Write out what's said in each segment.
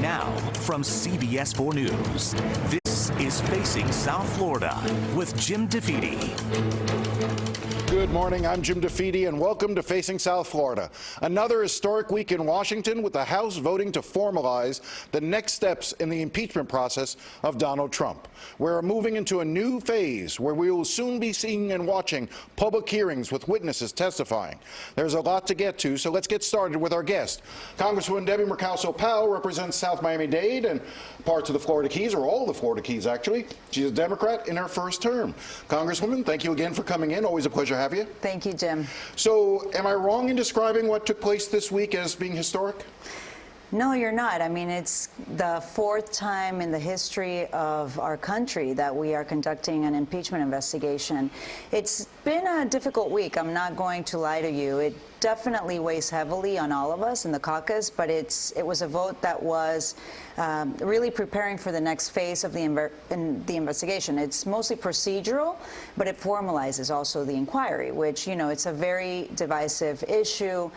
Now, from CBS 4 News, this is Facing South Florida with Jim DeFede. Good morning, I'm Jim DeFede, and welcome to Facing South Florida. Another historic week in Washington with the House voting to formalize the next steps in the impeachment process of Donald Trump. We're moving into a new phase where we will soon be seeing and watching public hearings with witnesses testifying. There's a lot to get to, so let's get started with our guest. Congresswoman Debbie Mucarsel-Powell represents South Miami-Dade and parts of the Florida Keys, or all of the Florida Keys, actually. She's a Democrat in her first term. Congresswoman, thank you again for coming in. Always a pleasure to have you. Thank you, Jim. So, am I wrong in describing what took place this week as being historic? No, you're not. I mean, it's the fourth time in the history of our country that we are conducting an impeachment investigation. It's been a difficult week. I'm not going to lie to you. It definitely weighs heavily on all of us in the caucus, but it was a vote that was really preparing for the next phase of the investigation. It's mostly procedural, but it formalizes also the inquiry, which, you know, it's a very divisive issue.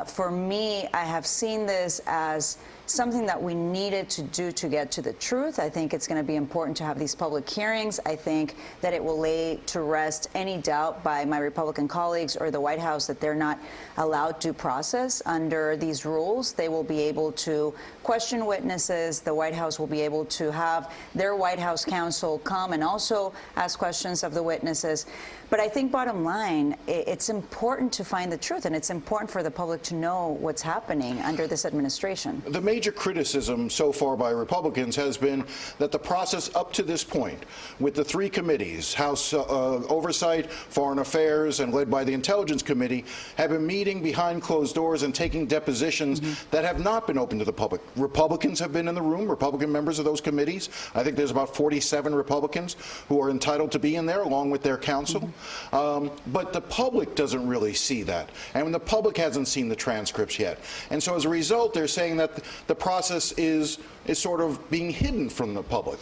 For me, I have seen this as something that we needed to do to get to the truth. I think it's going to be important to have these public hearings. I think that it will lay to rest any doubt by my Republican colleagues or the White House that they're not allowed due process under these rules. They will be able to question witnesses. The White House will be able to have their White House counsel come and also ask questions of the witnesses. But I think bottom line, it's important to find the truth, and it's important for the public to know what's happening under this administration. The major criticism so far by Republicans has been that the process up to this point, with the three committees, House Oversight, Foreign Affairs, and led by the Intelligence Committee, have been meeting behind closed doors and taking depositions that have not been open to the public. Republicans have been in the room, Republican members of those committees. I think there's about 47 Republicans who are entitled to be in there, along with their counsel. But the public doesn't really see that. And when the public hasn't seen the transcripts yet. And so as a result, they're saying that the process is sort of being hidden from the public.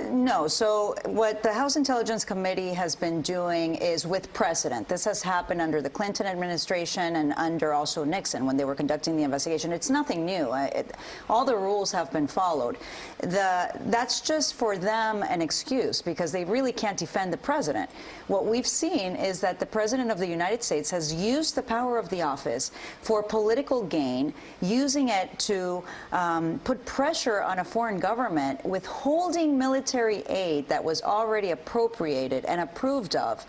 No. So what the House Intelligence Committee has been doing is with precedent. This has happened under the Clinton administration and under also Nixon when they were conducting the investigation. It's nothing new. All the rules have been followed. That's just for them an excuse because they really can't defend the president. What we've seen is that the president of the United States has used the power of the office for political gain, using it to put pressure on a foreign government, withholding military aid that was already appropriated and approved of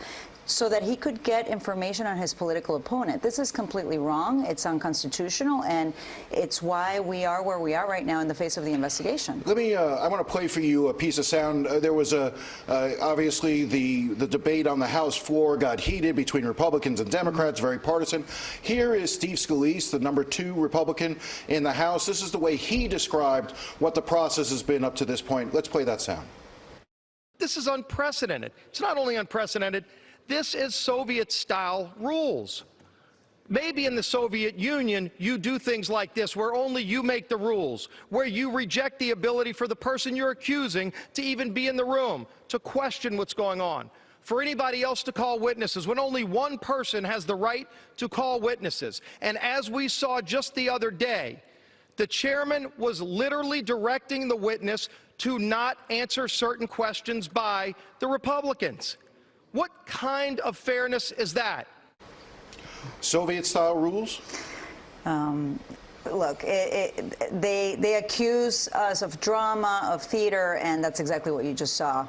so that he could get information on his political opponent. This is completely wrong. It's unconstitutional, and it's why we are where we are right now in the face of the investigation. Let me, I want to play for you a piece of sound. There was obviously the debate on the House floor got heated between Republicans and Democrats, very partisan. Here is Steve Scalise, the #2 Republican in the House. This is the way he described what the process has been up to this point. Let's play that sound. This is unprecedented. It's not only unprecedented, this is Soviet-style rules. Maybe in the Soviet Union, you do things like this, where only you make the rules, where you reject the ability for the person you're accusing to even be in the room, to question what's going on, for anybody else to call witnesses, when only one person has the right to call witnesses. And as we saw just the other day, the chairman was literally directing the witness to not answer certain questions by the Republicans. What kind of fairness is that? Soviet-style rules? Look, they accuse us of drama, of theater, and that's exactly what you just saw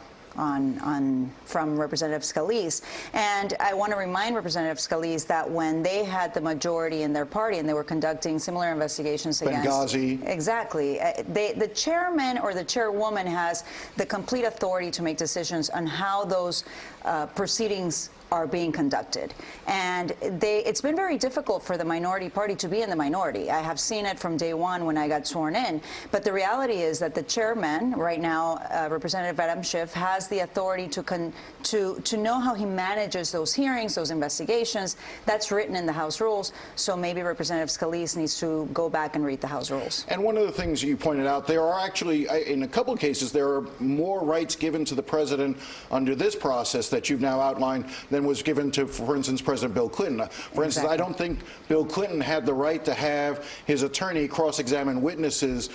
from Representative Scalise. And I want to remind Representative Scalise that when they had the majority in their party and they were conducting similar investigations against Benghazi. Exactly. The chairman or the chairwoman has the complete authority to make decisions on how those proceedings are being conducted. And it's been very difficult for the minority party to be in the minority. I have seen it from day one when I got sworn in. But the reality is that the chairman right now, Representative Adam Schiff, has the authority to know how he manages those hearings, those investigations. That's written in the House rules. So maybe Representative Scalise needs to go back and read the House rules. And one of the things you pointed out, there are actually, in a couple of cases, there are more rights given to the president under this process that you've now outlined than was given to, for instance, President Bill Clinton. For instance, I don't think Bill Clinton had the right to have his attorney cross-examine witnesses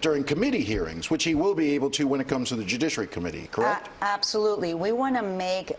during committee hearings, which he will be able to when it comes to the Judiciary Committee, correct? Absolutely. We want to make,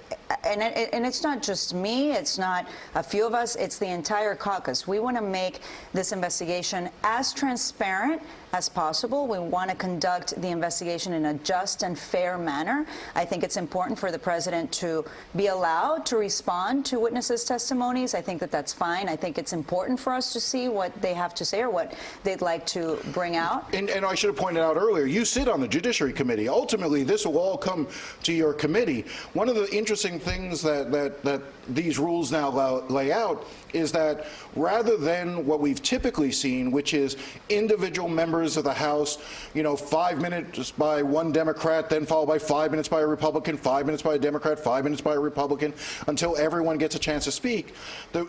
and it's not just me, it's not a few of us, it's the entire caucus. We want to make this investigation as transparent as possible. We want to conduct the investigation in a just and fair manner. I think it's important for the president to be allowed to respond to witnesses' testimonies. I think that that's fine. I think it's important for us to see what they have to say or what they'd like to bring out. And I should have pointed out earlier, you sit on the Judiciary Committee. Ultimately, this will all come to your committee. One of the interesting things that these rules now lay out is that rather than what we've typically seen, which is individual members of the House, 5 minutes by one Democrat, then followed by 5 minutes by a Republican, 5 minutes by a Democrat, 5 minutes by a Republican, until everyone gets a chance to speak.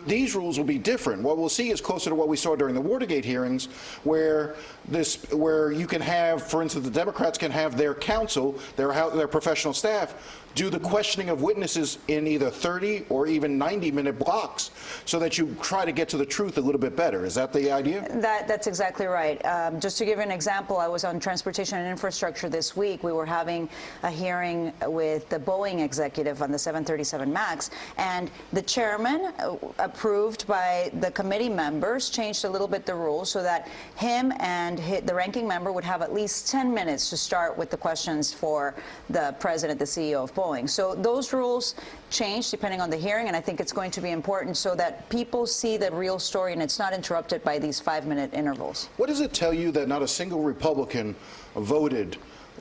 These rules will be different. What we'll see is closer to what we saw during the Watergate hearings, where you can have, for instance, the Democrats can have their counsel, their professional staff, do the questioning of witnesses in either 30 or even 90-minute blocks so that you try to get to the truth a little bit better. Is that the idea? That's exactly right. Just to give you an example, I was on Transportation and Infrastructure this week. We were having a hearing with the Boeing executive on the 737 MAX, and the chairman, approved by the committee members, changed a little bit the rules so that him and the ranking member would have at least 10 minutes to start with the questions for the president, the CEO of Boeing. So those rules change depending on the hearing, and I think it's going to be important so that people see the real story and it's not interrupted by these 5-minute intervals. What does it tell you that not a single Republican voted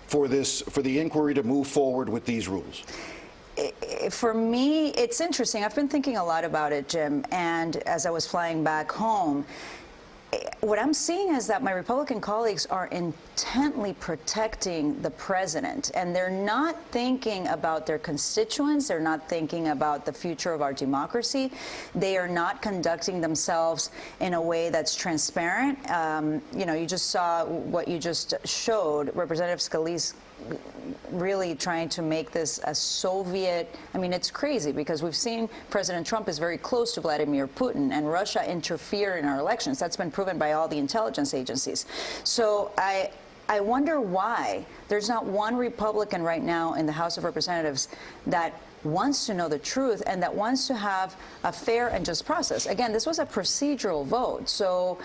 for the inquiry to move forward with these rules? For me, it's interesting. I've been thinking a lot about it, Jim, and as I was flying back home, what I'm seeing is that my Republican colleagues are intently protecting the president, and they're not thinking about their constituents. They're not thinking about the future of our democracy. They are not conducting themselves in a way that's transparent. You just saw what you just showed, Representative Scalise really trying to make this a Soviet. I mean, it's crazy because we've seen President Trump is very close to Vladimir Putin, and Russia interfered in our elections. That's been proven by all the intelligence agencies. So I wonder why there's not one Republican right now in the House of Representatives that wants to know the truth and that wants to have a fair and just process. Again, this was a procedural vote, so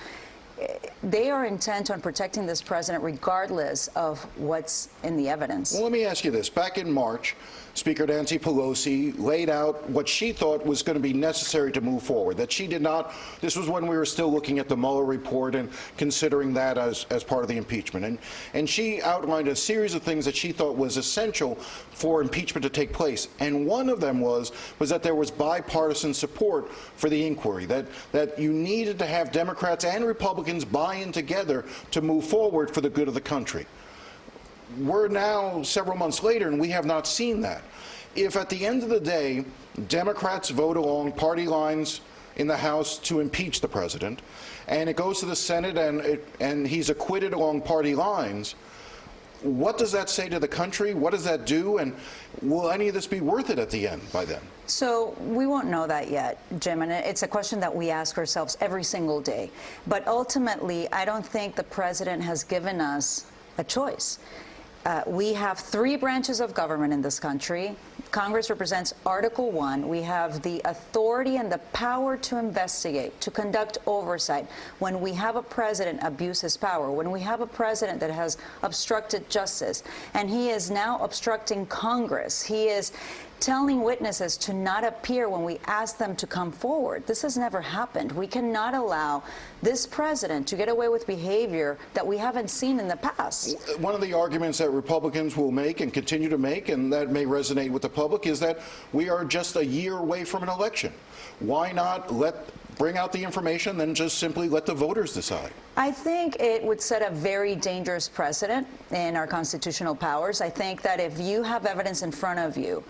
they are intent on protecting this president regardless of what's in the evidence. Well, let me ask you this. Back in March, Speaker Nancy Pelosi laid out what she thought was going to be necessary to move forward, that she did not, this was when we were still looking at the Mueller report and considering that as part of the impeachment. And she outlined a series of things that she thought was essential for impeachment to take place. And one of them was that there was bipartisan support for the inquiry, that you needed to have Democrats and Republicans buy in together to move forward for the good of the country. We're now several months later, and we have not seen that. If at the end of the day, Democrats vote along party lines in the House to impeach the president, and it goes to the Senate and he's acquitted along party lines, what does that say to the country? What does that do? And will any of this be worth it at the end by then? So we won't know that yet, Jim, and it's a question that we ask ourselves every single day. But ultimately, I don't think the president has given us a choice. We have 3 branches of government in this country. Congress represents Article 1. We have the authority and the power to investigate, to conduct oversight. When we have a president abuse his power, when we have a president that has obstructed justice, and he is now obstructing Congress, he is telling witnesses to not appear when we ask them to come forward. This has never happened. We cannot allow this president to get away with behavior that we haven't seen in the past. One of the arguments that Republicans will make and continue to make, and that may resonate with the public, is that we are just a year away from an election. Why not bring out the information, then just simply let the voters decide? I think it would set a very dangerous precedent in our constitutional powers. I think that if you have evidence in front of you,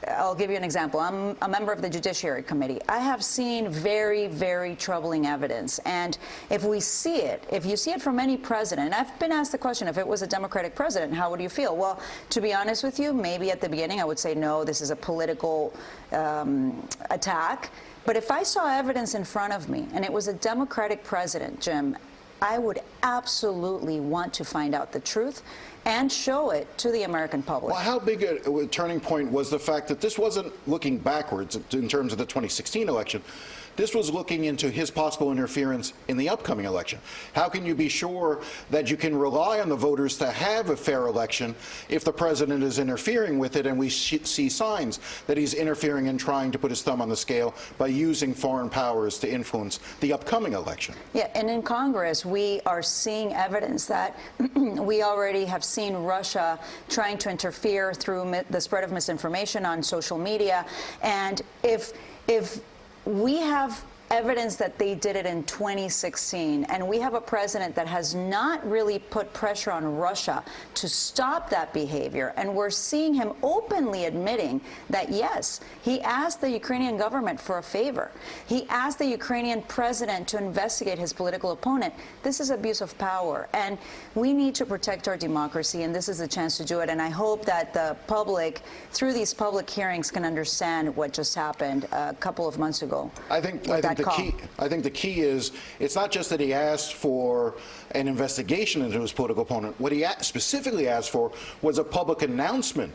I'll give you an example. I'm a member of the Judiciary Committee. I have seen very, very troubling evidence. And if we see it, if you see it from any president, and I've been asked the question, if it was a Democratic president, how would you feel? Well, to be honest with you, maybe at the beginning I would say, no, this is a political attack. But if I saw evidence in front of me and it was a Democratic president, Jim, I would absolutely want to find out the truth and show it to the American public. Well, how big a turning point was the fact that this wasn't looking backwards in terms of the 2016 election? This was looking into his possible interference in the upcoming election. How can you be sure that you can rely on the voters to have a fair election if the president is interfering with it, and we see signs that he's interfering and trying to put his thumb on the scale by using foreign powers to influence the upcoming election? Yeah, and in Congress, we are seeing evidence that we already have seen Russia trying to interfere through the spread of misinformation on social media. And if we have evidence that they did it in 2016, and we have a president that has not really put pressure on Russia to stop that behavior, and we're seeing him openly admitting that, yes, he asked the Ukrainian government for a favor. He asked the Ukrainian president to investigate his political opponent. This is abuse of power, and we need to protect our democracy, and this is a chance to do it. And I hope that the public, through these public hearings, can understand what just happened a couple of months ago. I think the key is, it's not just that he asked for an investigation into his political opponent. What he specifically asked for was a public announcement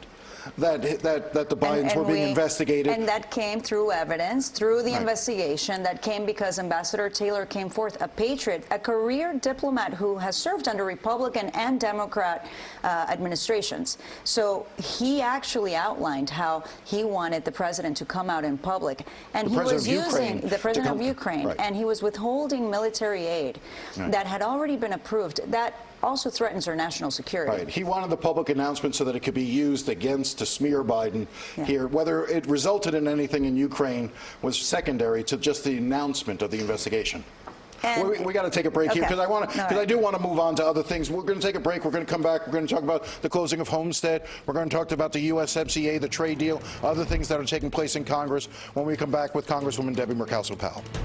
that the Bidens were being investigated. And that came through evidence, through the investigation, that came because Ambassador Taylor came forth, a patriot, a career diplomat who has served under Republican and Democrat administrations. So he actually outlined how he wanted the president to come out in public. And he was using the president of Ukraine, and he was withholding military aid that had already been approved. That also threatens our national security. Right. He wanted the public announcement so that it could be used against to smear Biden here. Whether it resulted in anything in Ukraine was secondary to just the announcement of the investigation. We got to take a break here because I do want to move on to other things. We're going to take a break. We're going to come back. We're going to talk about the closing of Homestead. We're going to talk about the USMCA, the trade deal, other things that are taking place in Congress when we come back with Congresswoman Debbie Mucarsel-Powell.